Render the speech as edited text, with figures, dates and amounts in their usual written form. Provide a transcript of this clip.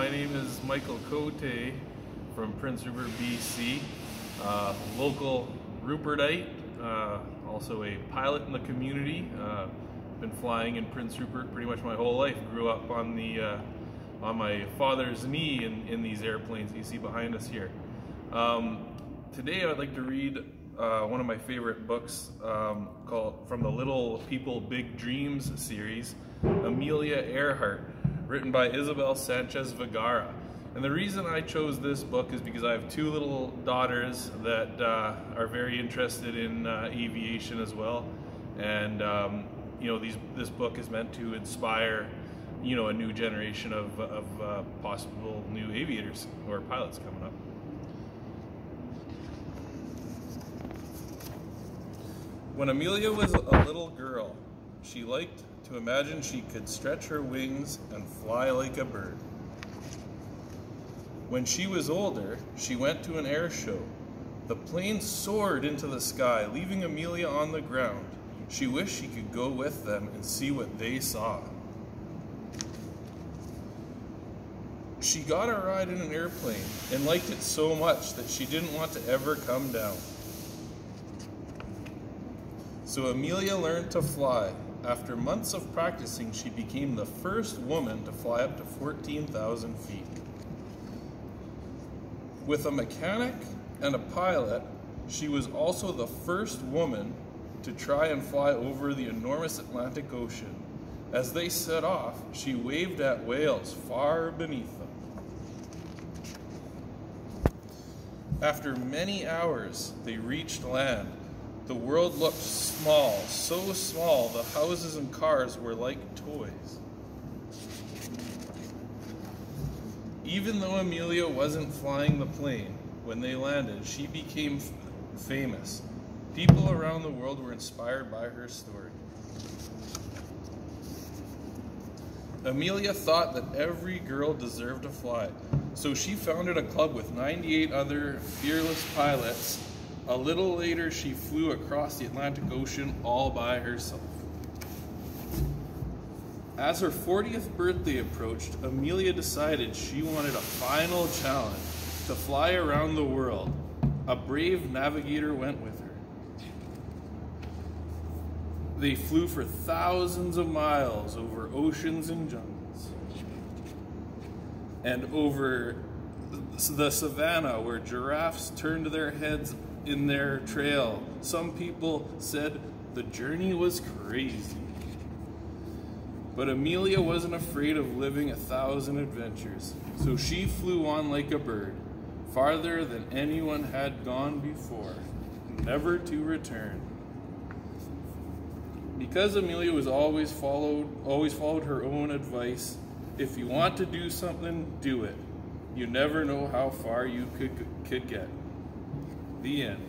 my name is Micheal Cote from Prince Rupert, BC. Local Rupertite, also a pilot in the community. Been flying in Prince Rupert pretty much my whole life. Grew up on my father's knee in these airplanes you see behind us here. Today I'd like to read one of my favorite books called from the Little People Big Dreams series, Amelia Earhart, written by Isabel Sanchez Vergara. And the reason I chose this book is because I have two little daughters that are very interested in aviation as well. And you know, this book is meant to inspire, you know, a new generation of possible new aviators or pilots coming up. When Amelia was a little girl, she liked to imagine she could stretch her wings and fly like a bird. When she was older, she went to an air show. The plane soared into the sky, leaving Amelia on the ground. She wished she could go with them and see what they saw. She got a ride in an airplane and liked it so much that she didn't want to ever come down. So Amelia learned to fly. After months of practicing, she became the first woman to fly up to 14,000 feet. With a mechanic and a pilot, she was also the first woman to try and fly over the enormous Atlantic Ocean. As they set off, she waved at whales far beneath them. After many hours, they reached land. The world looked small, so small the houses and cars were like toys. Even though Amelia wasn't flying the plane, when they landed, she became famous. People around the world were inspired by her story. Amelia thought that every girl deserved to fly, so she founded a club with 98 other fearless pilots. A little later, she flew across the Atlantic Ocean all by herself. As her 40th birthday approached, Amelia decided she wanted a final challenge, to fly around the world. A brave navigator went with her. They flew for thousands of miles over oceans and jungles, and over the savannah where giraffes turned their heads in their trail. Some people said the journey was crazy. But Amelia wasn't afraid of living 1,000 adventures, so she flew on like a bird, farther than anyone had gone before, never to return. Because Amelia was always followed her own advice, if you want to do something, do it. You never know how far you could get. The end.